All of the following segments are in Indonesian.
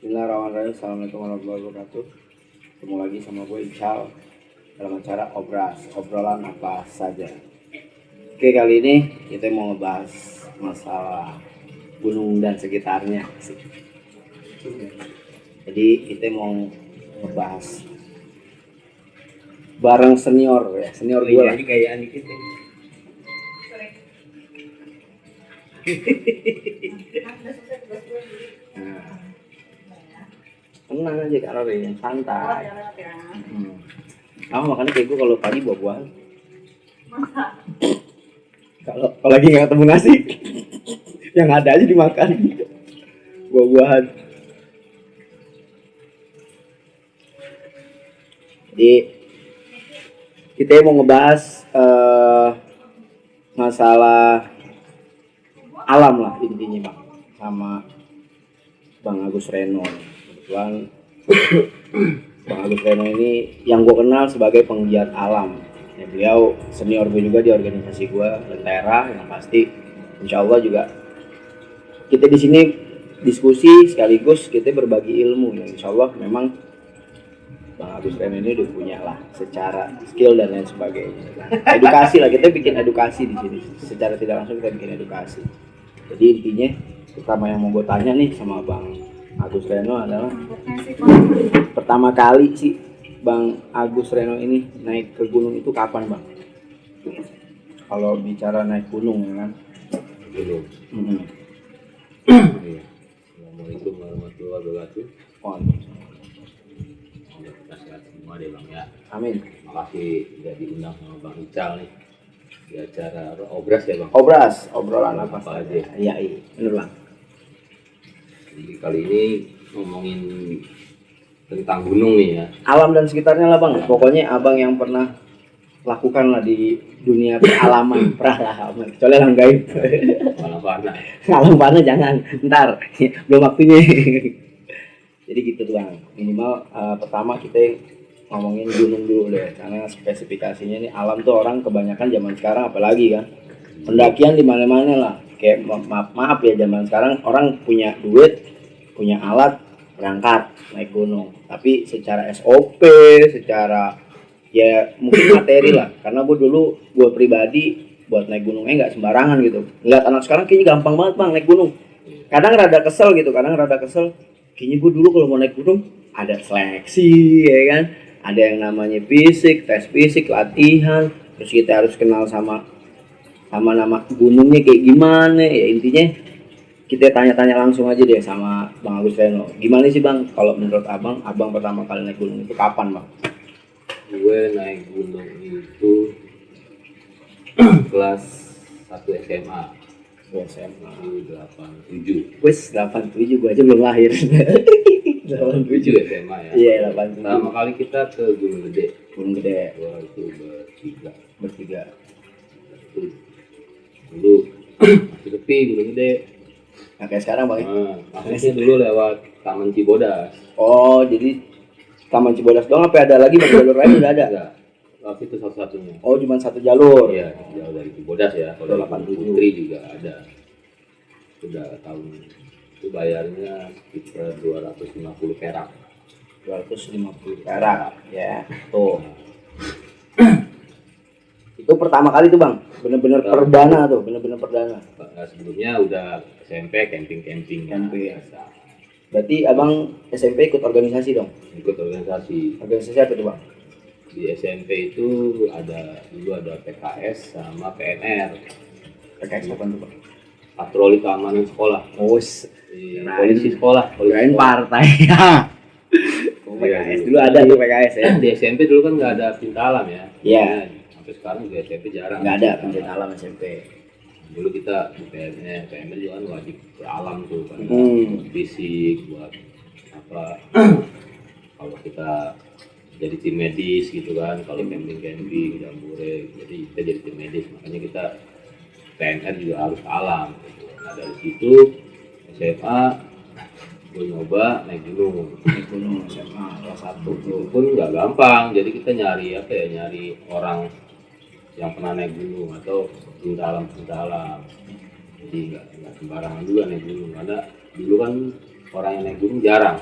Bismillahirrahmanirrahim. Assalamualaikum warahmatullahi wabarakatuh. Ketemu lagi sama gue Ical dalam acara obrolan apa saja. Oke, kali ini kita mau ngebahas masalah gunung dan sekitarnya. Jadi kita mau ngebahas bareng senior gue lah. Jadi kayak dikit ya. Nah, tenang aja Kak Rory, santai. Makanya kayak gue kalau pagi buah-buahan. Kalau lagi nggak ketemu nasi, yang ada aja dimakan. Buah-buahan. Jadi kita mau ngebahas masalah alam lah intinya Bang, sama Bang Agus Reno. Kebetulan Bang Agus Reno ini yang gue kenal sebagai penggiat alam. Ya, beliau senior gue juga di organisasi gue Lentera, yang pasti insya Allah juga kita di sini diskusi sekaligus kita berbagi ilmu. Ya, insya Allah memang Bang Agus Reno ini udah punya lah secara skill dan lain sebagainya. Edukasi lah, kita bikin edukasi di sini. Secara tidak langsung kita bikin edukasi. Jadi intinya pertama yang mau gue tanya nih sama Bang Agus Reno adalah pertama kali sih Bang Agus Reno ini naik ke gunung itu kapan Bang? Kalau bicara naik gunung ya kan? Gunung. Iya. Assalamualaikum warahmatullahi wabarakatuh. Kita sehat semua deh Bang ya. Amin. Makasih udah diundang sama Bang Ical nih di acara obras ya Bang. Obrolan apa aja. Iya, bener Bang. Jadi kali ini ngomongin tentang gunung nih ya. Alam dan sekitarnya lah Bang. Pokoknya Abang yang pernah lakukan lah di dunia peralaman, kecuali alam gaib. Alam panah jangan, ntar belum waktunya. Jadi gitu tuh Bang. Minimal pertama kita ngomongin gunung dulu deh, karena spesifikasinya nih alam tuh orang kebanyakan zaman sekarang apalagi kan pendakian di mana-mana lah. Kayak maaf ya, zaman sekarang orang punya duit, punya alat, berangkat naik gunung. Tapi secara SOP, secara ya mungkin materi lah. Karena gue pribadi buat naik gunungnya nggak sembarangan gitu. Ngeliat anak sekarang kayaknya gampang banget Bang naik gunung. Kadang rada kesel. Kayaknya gue dulu kalau mau naik gunung ada seleksi ya kan. Ada yang namanya fisik, tes fisik, latihan. Terus kita harus kenal sama nama gunungnya kayak gimana. Ya intinya kita tanya-tanya langsung aja deh sama Bang Agus Reno. Gimana sih Bang kalau menurut Abang pertama kali naik gunung itu kapan Bang? Gue naik gunung itu kelas 1 SMA. SMA 87. Wes 87 gue aja belum lahir. 87 SMA ya. Iya, 87. Pertama kali kita ke Gunung Gede. Wah, itu bertiga. Dulu masih sepi Gunung Gede. Nah, kayak sekarang Bang. Masuknya dulu lewat Taman Cibodas. Oh, jadi Taman Cibodas doang apa ada lagi Bang? Jalur lain udah ada? Enggak. Waktu itu satu-satunya. Oh, cuma satu jalur. Iya, jauh dari Cibodas ya. Kalau 87 Putri juga ada. Sudah tahun itu bayarnya sekitar 250 perak. 250 perak ya. Tuh. Itu pertama kali tuh Bang. Bener-bener perdana tuh, bener-bener perdana. Sebelumnya udah SMP camping. Berarti Abang SMP ikut organisasi dong? Ikut organisasi. Organisasi apa tuh Bang? Di SMP itu dulu ada PKS sama PNR. PKS apa tuh Bang? Patroli keamanan sekolah. Polisi sekolah. Kirain partai. PKS dulu ada tuh PKS ya. Di SMP dulu kan nggak ada pencinta alam ya. Iya. Sampai sekarang di SMP jarang. Nggak ada pencinta alam SMP. Dulu kita di PNR juga kan wajib beralam tuh kan. Fisik buat apa? Kalau kita jadi tim medis gitu kan, kalau camping jambore, jadi kita jadi tim medis, makanya kita PNR juga harus ke alam gitu. Nah dari situ SMA gue nyoba naik gunung SMA kelas 1 itu pun nggak gampang, jadi kita nyari orang yang pernah naik gunung atau cinta alam, jadi nggak sembarangan juga naik gunung, karena dulu kan orang yang naik gunung jarang.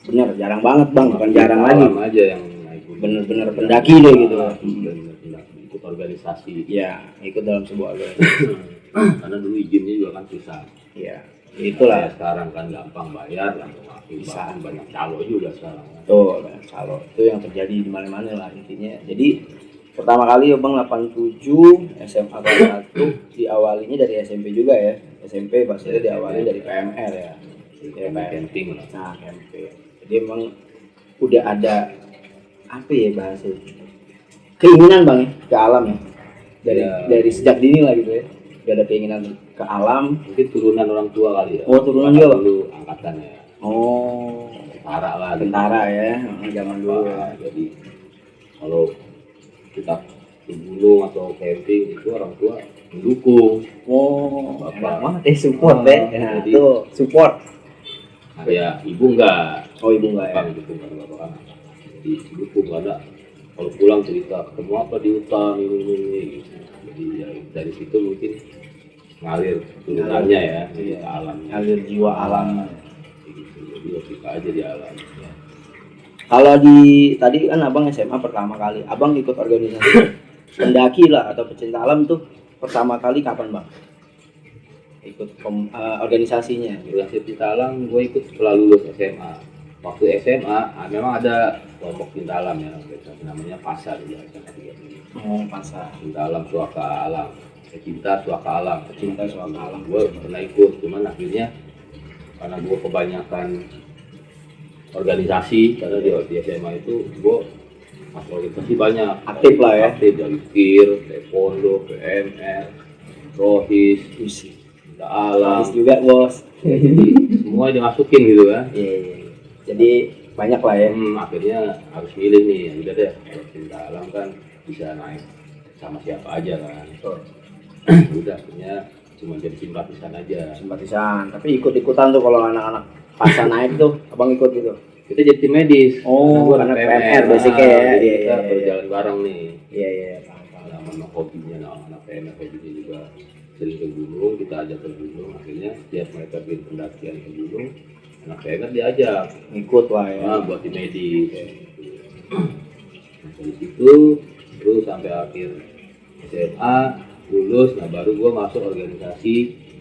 Bener, jarang banget bang, bukan jarang lagi. Alam aja yang naik gunung. Bener-bener pendaki deh gitu. Bener-bener ikut organisasi. Ya, ikut dalam sebuah organisasi. Karena dulu izinnya juga kan susah. Ya, itulah. Kayak sekarang kan gampang bayar, langsung aktif. Bisa. Bahkan banyak calo juga sekarang. Tuh, calo itu yang terjadi di mana-mana lah intinya. Jadi pertama kali Bang 87 SMA kelas 1 diawalinya dari SMP juga ya. SMP pastinya diawali dari PMR ya. Ya camping lah. Nah, camping. Jadi emang udah ada apa ya bahasanya? Keinginan Bang ya ke alam ya. Dari sejak dini lah gitu ya. Udah ada keinginan ke alam. Mungkin turunan orang tua kali ya. Oh, turunan juga dulu angkatan ya. Oh, Tentara lah. tentara ya, zaman dulu ya. Jadi kalau kita ke gunung atau camping itu orang tua mendukung. Oh, Bapak. enak banget support deh. Nah, Jadi, itu support. Kayak ibu enggak. Oh, ibu enggak ya. Bapak dukung kan bapak kan. Jadi dukung ada. Kalau pulang cerita ketemu apa di hutan ini gitu. Jadi ya dari situ mungkin ngalir turunannya ya ke alam. Ngalir jiwa alam. Gitu. Jadi suka aja di alam. Ya. Kalau di tadi kan abang SMA pertama kali, abang ikut organisasi pendaki lah atau pecinta alam tuh pertama kali kapan bang? Ikut organisasinya? Organisasi pecinta alam gue ikut setelah lulus SMA. Waktu SMA memang ada kelompok cinta alam ya, namanya PASA juga. Oh, PASA. Cinta alam suaka alam. Pecinta suaka alam. Pecinta suaka alam. Gue pernah ikut, cuman akhirnya karena gue kebanyakan organisasi, karena di SMA itu gue masuk organisasi banyak. Aktif lah ya. Aktif dari KIR, Taekwondo, PMR, Rohis, cinta alam. Juga bos. Jadi semua dimasukin gitu kan. Iya. Jadi banyak lah ya. Akhirnya harus milih nih, udah deh kalau cinta alam kan bisa naik sama siapa aja kan. Udah akhirnya cuma jadi simpatisan aja. Simpatisan, tapi ikut-ikutan tuh kalau anak-anak PASA naik tuh, abang ikut gitu. Kita jadi tim medis. Oh, karena PMR basicnya ya. Kita berjalan bareng nih. Iya. Nama hobinya, anak PMR hobinya juga sering ke gunung, kita ajak ke gunung. Akhirnya setiap mereka bikin pendakian ke gunung, anak PMR diajak Ikut lah ya. buat tim medis. Nah, dari situ terus sampai akhir SMA lulus, nah baru gua masuk organisasi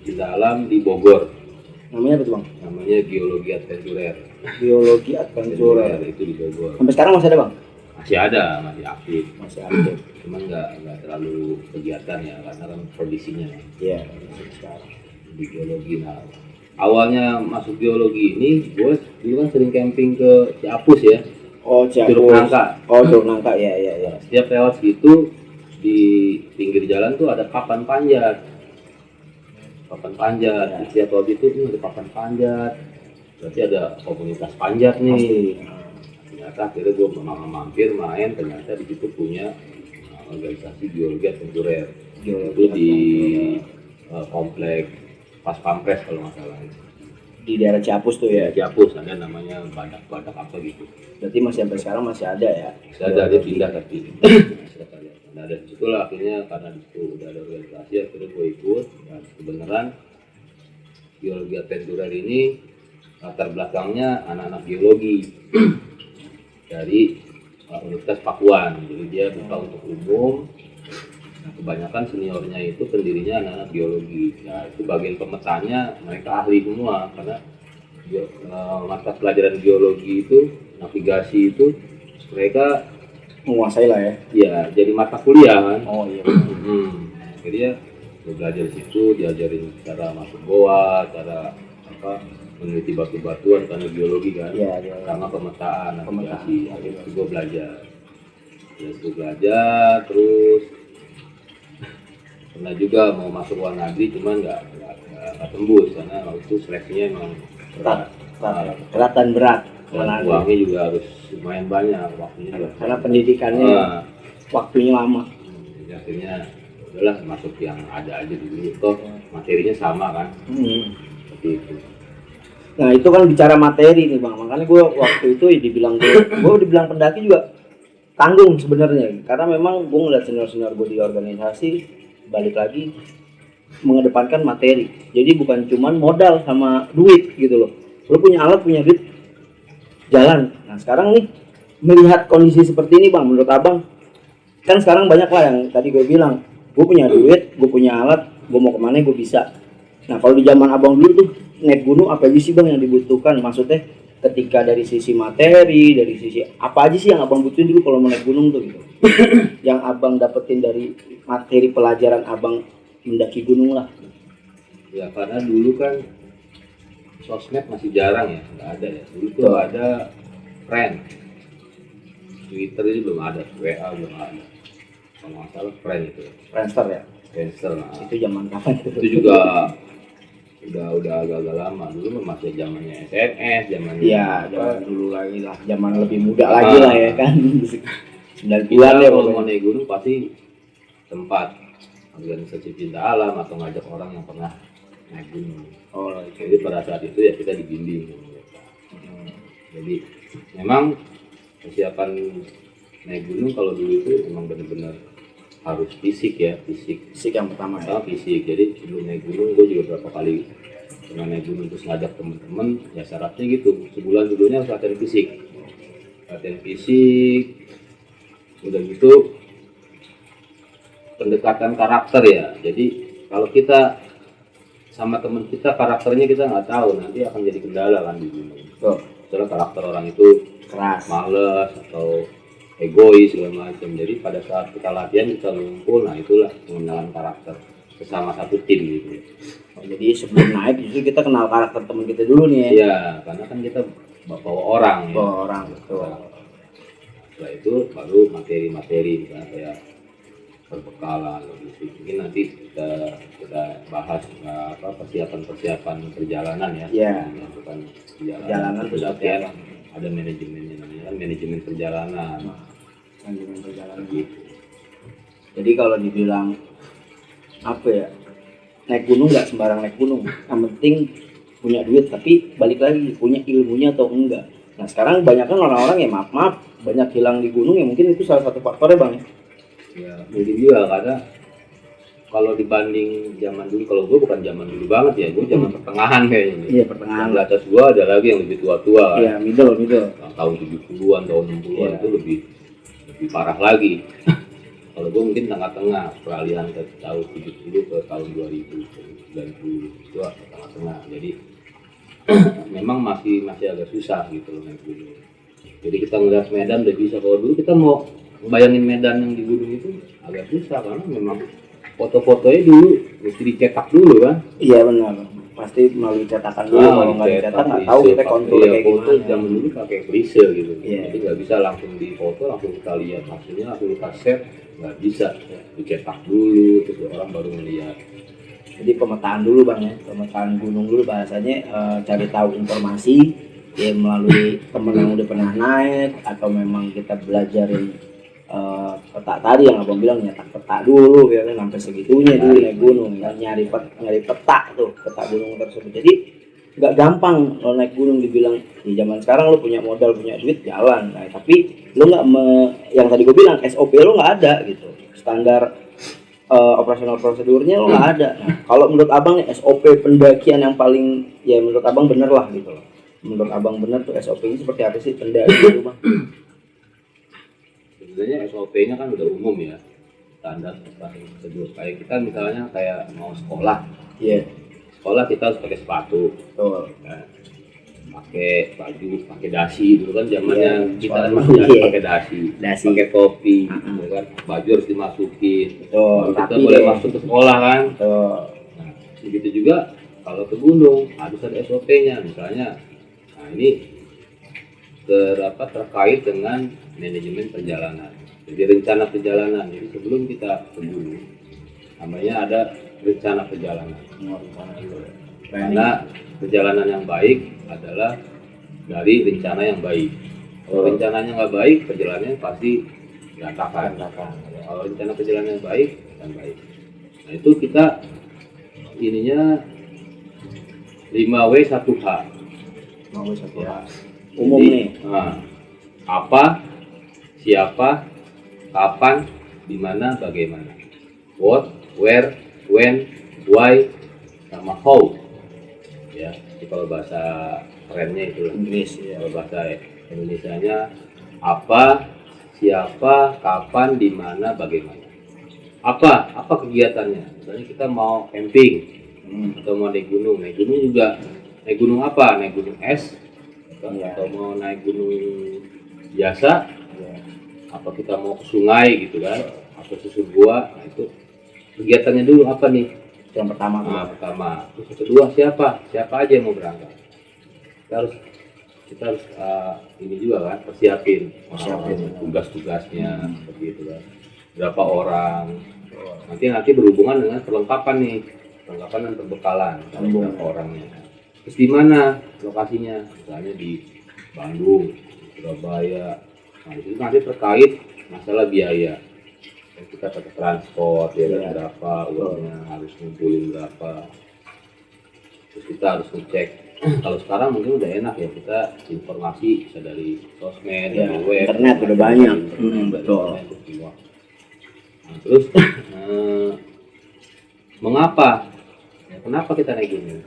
di dalam di Bogor. Namanya apa tuh bang? Namanya Geologi Adventurer. Geologi Adventurer. Itu di Bogor. Sampai sekarang masih ada bang? Masih ada, masih aktif. Masih aktif. Cuman nggak terlalu kegiatan ya, karena kan kondisinya. Iya. Sekarang. Di geologi. Nah, awalnya masuk geologi ini, gue dulu kan sering camping ke Ciapus ya. Oh, Ciapus. Curug Nangka. Oh, Curug Nangka, ya. Setiap lewat situ di pinggir jalan tuh ada papan panjat. Di setiap lewat itu ada papan panjat. Berarti ada komunitas panjat nih. Pasti. Ternyata akhirnya gue mampir main, ternyata di situ punya organisasi Geologi Adventurer. Itu di komplek Pas Pampres kalau nggak salah. Di daerah Ciapus tuh ya. Ciapus ada namanya badak apa gitu. Berarti masih sampai sekarang masih ada ya. Masih ada, dia pindah tapi nah dari situlah akhirnya karena di situ udah ada organisasi, akhirnya gue ikut. Dan kebenaran Geologi Adventurer ini latar belakangnya anak-anak geologi dari Universitas Pakuan. Jadi dia buka untuk umum. Nah, kebanyakan seniornya itu pendirinya anak-anak geologi. Nah, itu bagian pemetanya mereka ahli semua karena mata pelajaran geologi itu, navigasi itu mereka menguasai lah ya. Ya, jadi mata kuliah kan. Oh iya. Jadi ya belajar di situ, diajarin cara masuk goa, cara meneliti batu-batuan karena geologi kan. Iya. Sama pemetaan, navigasi. Itu gue belajar. Terus pernah juga mau masuk luar negeri, cuman nggak tembus karena waktu itu seleksinya memang berat dan berat. Uangnya juga harus lumayan banyak, waktunya juga. Karena pendidikannya waktunya lama. Jadi akhirnya udahlah masuk yang ada aja dulu, toh materinya sama kan. Seperti itu. Nah itu kan bicara materi nih bang, makanya gue waktu itu dibilang pendaki juga tanggung sebenarnya, karena memang gue ngeliat senior gue di organisasi balik lagi mengedepankan materi. Jadi bukan cuman modal sama duit gitu loh. Lo punya alat, punya duit, jalan. Nah sekarang nih melihat kondisi seperti ini bang, menurut abang kan sekarang banyak lah yang tadi gue bilang, gue punya duit, gue punya alat, gue mau kemana gue bisa. Nah kalau di zaman abang dulu tuh naik gunung apa aja sih bang yang dibutuhkan? Maksudnya ketika dari sisi materi, dari sisi apa aja sih yang abang butuhin dulu kalau mau naik gunung tuh gitu? Yang abang dapetin dari materi pelajaran abang mendaki gunung lah. Ya karena dulu kan sosmed masih jarang ya, nggak ada ya. Dulu tuh ada friend, Twitter itu belum ada, WA belum ada. Kalau nggak salah friend itu, Friendster ya? Friendster. Nah, Itu zaman kapan itu? itu juga udah agak-agak lama. Dulu masih zamannya SMS, zamannya Iya, zaman dulu lagi lah, zaman lebih muda lagi lah ya kan. 9 kita bulan ya kalau mau pokoknya. naik gunung pasti tempat organisasi cinta alam atau ngajak orang yang pernah naik gunung. Oh, Jadi pada saat itu ya kita dibimbing sama mereka. Jadi memang persiapan naik gunung kalau dulu itu memang benar-benar harus fisik ya, fisik. fisik yang pertama ya. Pertama fisik. Jadi sebelum naik gunung gue juga berapa kali pernah naik gunung terus ngajak temen-temen, ya syaratnya gitu, sebulan dulunya harus latihan fisik. Latihan fisik, udah gitu pendekatan karakter ya. Jadi kalau kita sama teman kita karakternya kita nggak tahu, nanti akan jadi kendala kan di gunung. Tuh, Soalnya karakter orang itu keras. males atau egois segala macam. Jadi pada saat kita latihan kita ngumpul, nah itulah pengenalan karakter sesama satu tim gitu. Oh, jadi sebelum naik justru kita kenal karakter teman kita dulu nih ya. Iya, karena kan kita bawa orang ya. Bawa orang betul. Setelah itu baru materi-materi misalnya kayak perbekalan logistik. Mungkin nanti kita bahas apa persiapan perjalanan ya. Iya. Melakukan Perjalanan itu seperti latihan, apa? ada manajemennya, namanya kan manajemen perjalanan. Manajemen perjalanan. Gitu. Jadi kalau dibilang apa ya, naik gunung nggak sembarang naik gunung. Yang penting punya duit, tapi balik lagi punya ilmunya atau enggak. Nah sekarang banyak kan orang-orang ya maaf banyak hilang di gunung ya, mungkin itu salah satu faktornya bang ya. Ya, jadi juga karena kalau dibanding zaman dulu, kalau gue bukan zaman dulu banget ya, gue zaman pertengahan kayaknya. Iya pertengahan. Yang di atas gue ada lagi yang lebih tua-tua kan. Iya middle. Yang tahun 70-an, tahun 60-an itu lebih parah lagi. Kalau gue mungkin tengah-tengah, peralihan ke tahun 70 ke tahun 2090 itu tengah-tengah. Jadi memang masih agak susah gitu loh naik gunung. Jadi kita ngeliat medan udah bisa. Kalau dulu kita mau bayangin medan yang di gunung itu agak susah karena memang foto-fotonya dulu mesti dicetak dulu kan. Iya benar, pasti melalui cetakan dulu. Kalau nggak dicetak nggak tahu kita kontrol kayak foto gimana. zaman dulu pakai frise gitu. Iya. Jadi nggak bisa langsung di foto langsung kita lihat hasilnya, langsung kita share, nggak bisa. Dicetak dulu terus orang baru melihat. Jadi pemetaan dulu bang ya, pemetaan gunung dulu bahasanya, cari tahu informasi ya melalui temen yang udah pernah naik atau memang kita belajarin peta tadi yang abang bilang, nyetak peta dulu ya kan, sampai segitunya dulu naik gunung ya, nyari peta tuh peta gunung tersebut. Jadi nggak gampang lo naik gunung dibilang di zaman sekarang lo punya modal punya duit jalan, nah, tapi lo nggak yang tadi gue bilang SOP lo nggak ada gitu, standar operasional prosedurnya lo nggak ada. Nah, kalau menurut abang nih SOP pendakian yang paling ya menurut abang bener lah gitu loh, menurut abang bener tuh SOP-nya seperti apa sih pendaki itu bang? Sebenarnya SOP-nya kan udah umum ya, standar prosedur. Kayak kita misalnya kayak mau sekolah, Iya. Sekolah kita harus pakai sepatu, Betul. ya. Pakai baju, pakai dasi. Dulu kan zamannya kita kan sepatu, masih iya. pakai dasi, Dasi. pakai topi, ya kan. Baju harus dimasukin. Betul, Baru kita rapi boleh deh. masuk ke sekolah kan. Betul. Nah, begitu juga kalau ke gunung harus ada SOP-nya. Misalnya, nah ini terkait dengan manajemen perjalanan. Jadi rencana perjalanan. Jadi sebelum kita ke gunung, namanya ada rencana perjalanan. Karena perjalanan yang baik adalah dari rencana yang baik. Kalau rencananya nggak baik, perjalanannya pasti berantakan. Kalau rencana perjalanan yang baik, akan baik. Nah itu kita ininya 5W 1H. Mau satu Ya. umum Jadi, nih. apa, siapa, kapan, di mana, bagaimana. What, where, when, why, sama how. ya. Jadi kalau bahasa kerennya itu Inggris ya. kalau bahasa Indonesianya apa, siapa, kapan, di mana, bagaimana. Apa kegiatannya? Misalnya kita mau camping atau mau naik gunung juga. Naik gunung apa? Naik gunung es atau mau naik gunung biasa? Apa kita mau ke sungai gitu kan? Atau susu gua? Nah, itu kegiatannya dulu apa nih? Yang pertama. Pertama. Terus yang kedua siapa aja yang mau berangkat? Kita harus ini juga kan, persiapin tugas-tugasnya seperti itu kan. Berapa orang? Nanti berhubungan dengan perlengkapan dan perbekalan. Berapa orangnya? Terus di mana lokasinya? Misalnya di Bandung, Surabaya. Nah, itu nanti terkait masalah biaya. Kita pakai transport ya kan, berapa uangnya, harus ngumpulin berapa. Terus kita harus ngecek. Kalau sekarang mungkin udah enak ya, kita informasi bisa dari sosmed, dari web, internet udah banyak. Betul. Nah, terus mengapa? Kenapa kita naik gunung?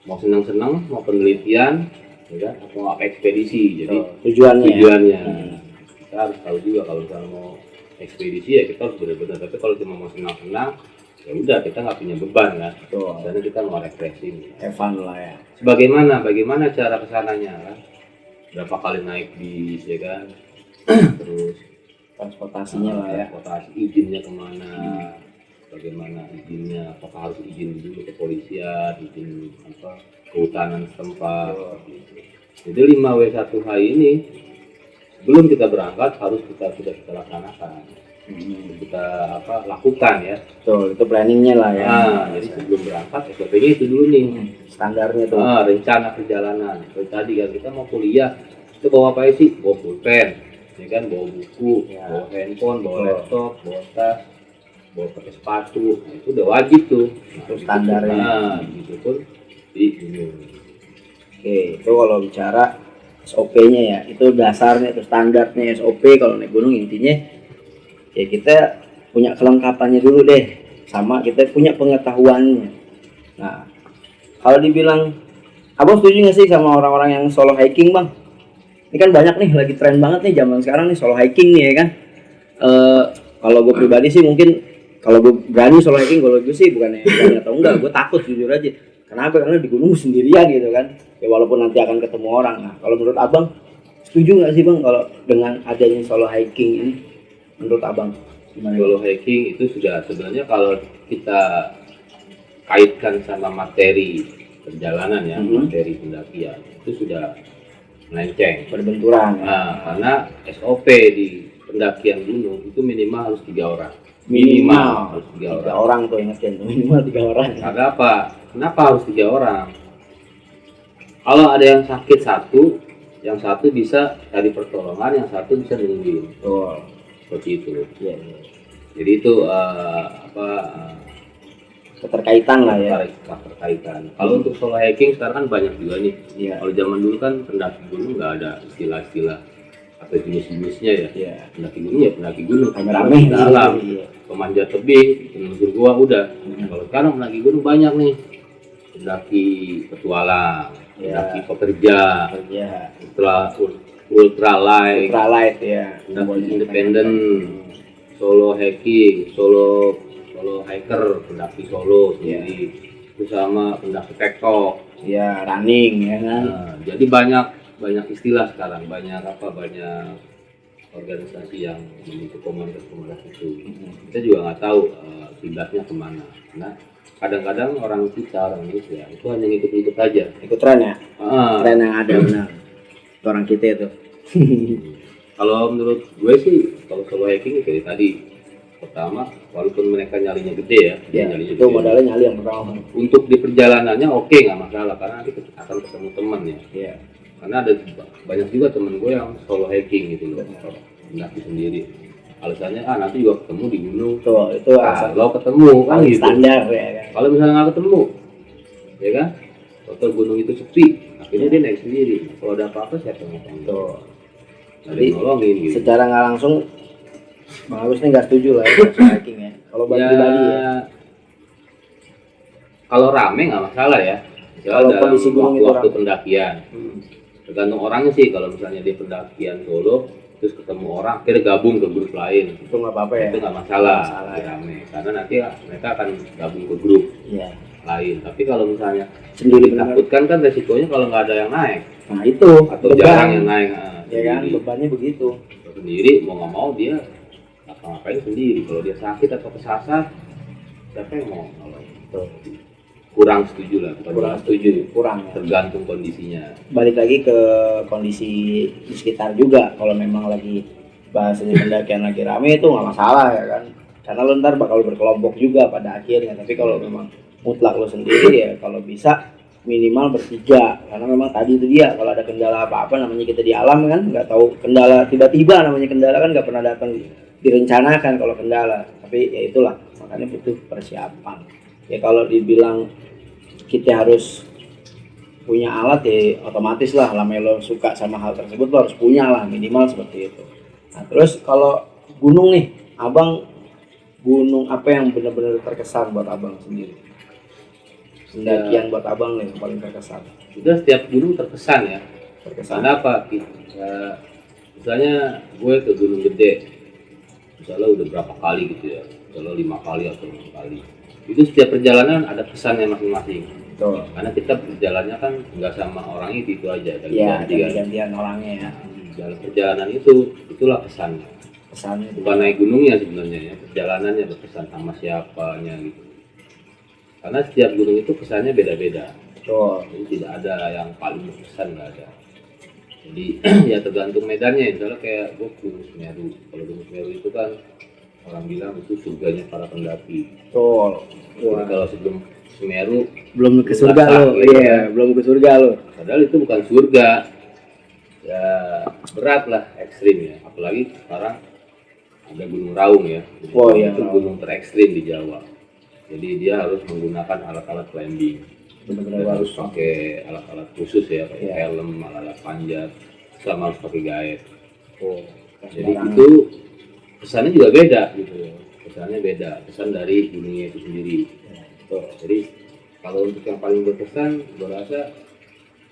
Mau senang-senang, mau penelitian, ya kan? Atau mau ekspedisi? Jadi tujuannya. Kita harus tahu juga kalau misalnya mau ekspedisi ya kita harus benar-benar. Tapi kalau cuma mau senang-senang, ya udah kita nggak punya beban kan. Karena kita mau refreshing. Evan lah ya. Bagaimana cara kesananya kan? Berapa kali naik bis ya kan? Terus transportasinya lah ya. Transportasi, izinnya kemana? Bagaimana izinnya? Apakah harus izin dulu ke kepolisian, izin kehutanan setempat? Jadi 5W1H ini sebelum kita berangkat harus kita laksanakan. Kita lakukan ya. Betul, itu planningnya lah ya. Jadi sebelum berangkat SOP-nya itu dulu nih. Standarnya tuh. Rencana perjalanan. Seperti tadi kan kita mau kuliah, itu bawa apa sih? Bawa pulpen, ya kan, bawa buku, bawa handphone, bawa laptop, bawa tas, bawa pakai sepatu. Nah, itu udah wajib tuh. Itu standarnya. Gitu pun di gunung. Oke, itu kalau bicara SOP-nya ya, itu dasarnya, itu standarnya SOP kalau naik gunung. Intinya ya kita punya kelengkapannya dulu deh, sama kita punya pengetahuannya. Nah, kalau dibilang, abang setuju nggak sih sama orang-orang yang solo hiking bang? Ini kan banyak nih, lagi tren banget nih zaman sekarang nih solo hiking nih ya kan. Kalau gue pribadi sih mungkin, kalau gue berani solo hiking, kalau gue sih bukannya berani atau enggak, gue takut jujur aja. Kenapa? Karena di gunung sendirian gitu kan. Ya walaupun nanti akan ketemu orang. Nah, kalau menurut abang, setuju nggak sih bang kalau dengan adanya solo hiking ini? Menurut abang gimana? Solo hiking itu sudah sebenarnya kalau kita kaitkan sama materi perjalanan ya, materi pendakian itu sudah melenceng, berbenturan. Karena SOP di pendakian gunung itu minimal harus 3 orang. Minimal harus 3 orang tuh, ingetin minimal 3 orang. Karena apa? Kenapa harus 3 orang? Kalau ada yang sakit satu, yang satu bisa cari pertolongan, yang satu bisa nungguin. Seperti itu. Ya. Jadi itu keterkaitan lah ya. Keterkaitan. Kalau untuk solo hiking sekarang kan banyak juga nih. Iya. Kalau zaman dulu kan pendaki gunung nggak ada istilah-istilah atau jenis-jenisnya ya. Iya. Pendaki gunung ya pendaki gunung. Rame-rame dalam. Iya. Pemanjat tebing, penelusur gua udah. Kalau sekarang pendaki gunung banyak nih. Pendaki petualang, pendaki pekerja, ultra light ya, pendaki independen, solo hiking, solo hiker, pendaki solo sendiri, itu sama pendaki tektok, ya running ya kan. Jadi banyak istilah sekarang, banyak organisasi yang membentuk komunitas itu. Kita juga nggak tahu kiblatnya kemana. Nah, kadang-kadang orang Indonesia itu hanya ikut aja. Ikut tren ya? Tren yang ada benar. Orang kita itu. Kalau menurut gue sih, kalau solo hiking kayak tadi, pertama, walaupun mereka nyalinya gede ya, nyalinya itu modalnya nyali yang pertama. Untuk di perjalanannya oke, nggak masalah, karena nanti akan ketemu teman ya. Iya. Karena ada banyak juga temen gue yang solo hiking gitu loh, mendaki sendiri. Alasannya nanti juga ketemu di gunung. Tuh, itu kalau ketemu kan gitu. Standar ya kan. Kalau misalnya nggak ketemu, ya kan? Atau gunung itu sepi, akhirnya dia naik sendiri. Kalau ada apa-apa siapa yang ngomong? Tuh. Jadi nolongin gitu. Secara nggak langsung, Bang Agus nih nggak setuju lah ya hiking ya. Kalau bagi pribadi ya. Kalau rame nggak masalah ya. Kalau dalam kondisi gunung itu waktu ramai. pendakian. Tergantung orangnya sih, kalau misalnya dia pendakian solo terus ketemu orang akhirnya gabung ke grup lain, Itu nggak apa-apa ya. itu nggak masalah, Nggak masalah, ya. rame karena nanti ya, mereka akan gabung ke grup Iya. lain. Tapi kalau misalnya Sendiri benar. ditakutkan kan resikonya kalau nggak ada yang naik Nah itu atau beban. jarang yang naik, Ya kan, sendiri. bebannya begitu. Sendiri mau nggak mau dia ngapain sendiri, kalau dia sakit atau kesasar siapa yang mau nolong? Tuh. Kurang setuju lah, bukan Kurang kurang setuju, Kurang ya. tergantung kondisinya. Balik lagi ke kondisi di sekitar juga. Kalau memang lagi bahasanya pendakian lagi rame itu nggak masalah ya kan, karena lo ntar bakal berkelompok juga pada akhirnya. Tapi kalau memang mutlak lo sendiri ya kalau bisa minimal bertiga, karena memang tadi itu dia, kalau ada kendala apa-apa namanya kita di alam kan nggak tahu, kendala tiba-tiba namanya kendala kan nggak pernah datang direncanakan kalau kendala. Tapi ya itulah, makanya butuh persiapan. Ya kalau dibilang kita harus punya alat ya otomatis lah, namanya lo suka sama hal tersebut lo harus punya lah minimal seperti itu. Nah terus kalau gunung nih, abang gunung apa yang benar-benar terkesan buat abang sendiri? Pendakian buat abang nih yang paling terkesan. Sudah setiap gunung terkesan ya. Terkesan. Karena apa? Misalnya gue ke Gunung Gede, misalnya udah berapa kali gitu ya, misalnya 5 kali atau 6 kali. Itu setiap perjalanan ada kesannya masing-masing. Betul. Karena kita berjalannya kan nggak sama orang itu aja, Iya, ganti-ganti kan. gantian orangnya ya. Dalam perjalanan itu, itulah kesannya. Kesannya itu. Bukan naik gunungnya sebenarnya ya, perjalanannya berkesan sama siapanya gitu. Karena setiap gunung itu kesannya beda-beda. Betul. Jadi tidak ada yang paling berkesan, nggak ada. Jadi ya tergantung medannya. Misalnya kayak gue Gunung Semeru. Kalau Gunung Semeru itu kan orang bilang itu surganya para pendaki. Betul. Jadi kalau sebelum Semeru Belum ke Belum surga masak, lo. gitu Iya, kan. belum ke surga lo. padahal itu bukan surga. Ya berat lah, ekstrim ya. Apalagi sekarang ada Gunung Raung ya. Gunung Oh, Raung iya, itu Raung. gunung terekstrim di Jawa. Jadi dia harus menggunakan alat-alat climbing. Benar-benar Dan harus bagus. pakai alat-alat khusus ya, kayak Iya. helm, alat-alat panjat, sama harus pakai guide. Oh, Jadi itu kesannya juga beda gitu. Kesannya beda, kesan dari gunungnya itu sendiri. Betul. Jadi kalau untuk yang paling berkesan, gue rasa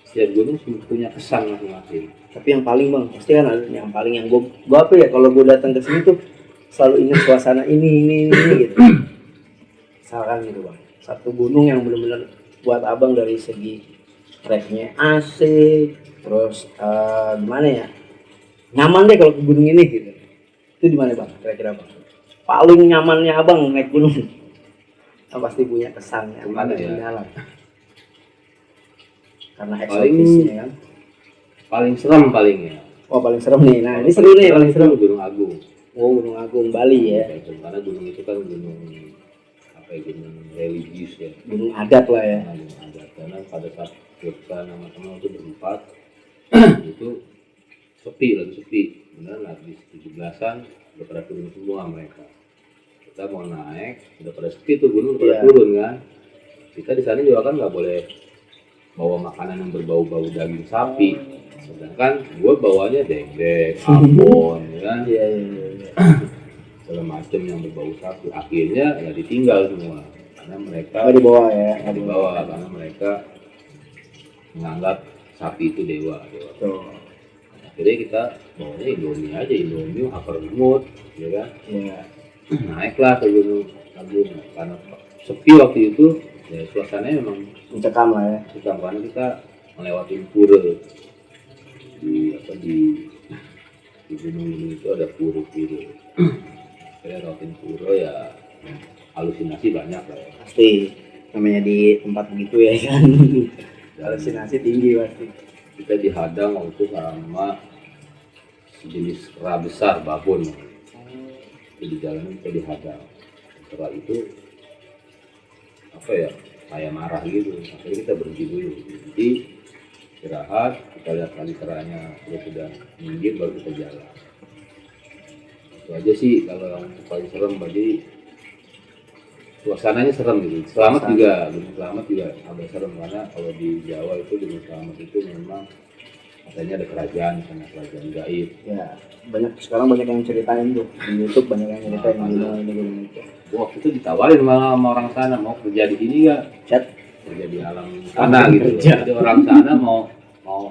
setiap gunung punya kesan masing-masing. Tapi yang paling bang, pasti kan ada yang paling yang gue apa ya, kalau gue datang ke sini tuh selalu ingat suasana ini gitu. Misalkan gitu bang, satu gunung yang benar-benar buat abang dari segi treknya asik, terus gimana ya, nyaman deh kalau ke gunung ini gitu. Itu di mana bang? Kira-kira bang? Paling nyamannya abang naik gunung? Nah, pasti punya kesan yang Gimana paling ya? dalam. Karena Paling- eksotisnya kan. Paling serem palingnya. Oh paling serem nih. Nah ini seru nih, paling seru. Gunung Agung. Oh Gunung Agung Bali ya. Karena gunung itu kan gunung apa ya, gunung religius ya. Gunung adat lah ya. Nah, gunung adat. Karena pada saat kita nama teman itu berempat itu lagi sepi. Benar lagi 17-an udah pada turun semua mereka. Kita mau naik udah pada sepi tuh gunung, udah pada Iya. turun kan. Kita di sana juga kan nggak boleh bawa makanan yang berbau-bau daging sapi. Sedangkan gue bawanya dendeng, abon, ya kan, Iya. segala macam yang berbau sapi. Akhirnya ya ditinggal semua karena mereka Oh di bawah ya. nggak dibawa karena mereka menganggap sapi itu dewa. Tuh. Akhirnya kita bawanya Indomie aja, Indomie akar lumut, ya kan. Iya. Naiklah ke Gunung Agung karena sepi waktu itu, ya suasananya memang Mencekam lah ya. susah karena kita melewati pura di gunung itu ada pura-pura. Saya lewatin pura ya halusinasi banyak lah ya. Pasti namanya di tempat begitu ya kan. Halusinasi tinggi pasti. Kita dihadang waktu itu sama sejenis kera besar babon. Itu di jalanan kita dihadang. Setelah itu apa ya, kayak marah gitu. Akhirnya kita berhenti dulu. Jadi istirahat, kita lihat kali keranya sudah minggir baru kita jalan. Itu aja sih kalau yang paling serem. Jadi suasananya serem gitu. Selamat juga, Gunung Selamat juga agak serem karena kalau di Jawa itu Gunung Selamat itu memang katanya ada kerajaan, sama kerajaan gaib. Ya banyak sekarang banyak yang ceritain tuh di YouTube, banyak yang ceritain gunung ini gunung itu. Waktu itu ditawarin malah sama orang sana, mau kerja di sini nggak? Chat kerja di alam sana gitu. Jadi orang sana mau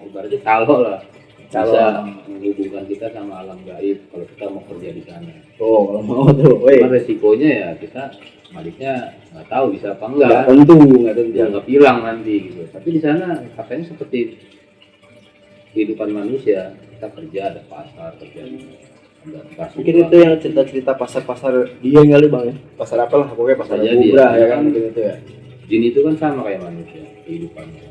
ibaratnya calo lah, bisa menghubungkan kita sama alam gaib kalau kita mau kerja di sana. Oh, kalau mau tuh, weh. Cuma resikonya ya kita baliknya nggak tahu bisa apa enggak. Nggak tentu. Dianggap hilang nanti gitu. Tapi di sana katanya seperti kehidupan manusia, kita kerja ada pasar kerja. Mungkin itu yang cerita-cerita pasar-pasar dia kali bang ya, pasar apa lah pokoknya pasar Jadi Bubra ya kan gitu ya. Jin itu kan sama kayak manusia kehidupannya.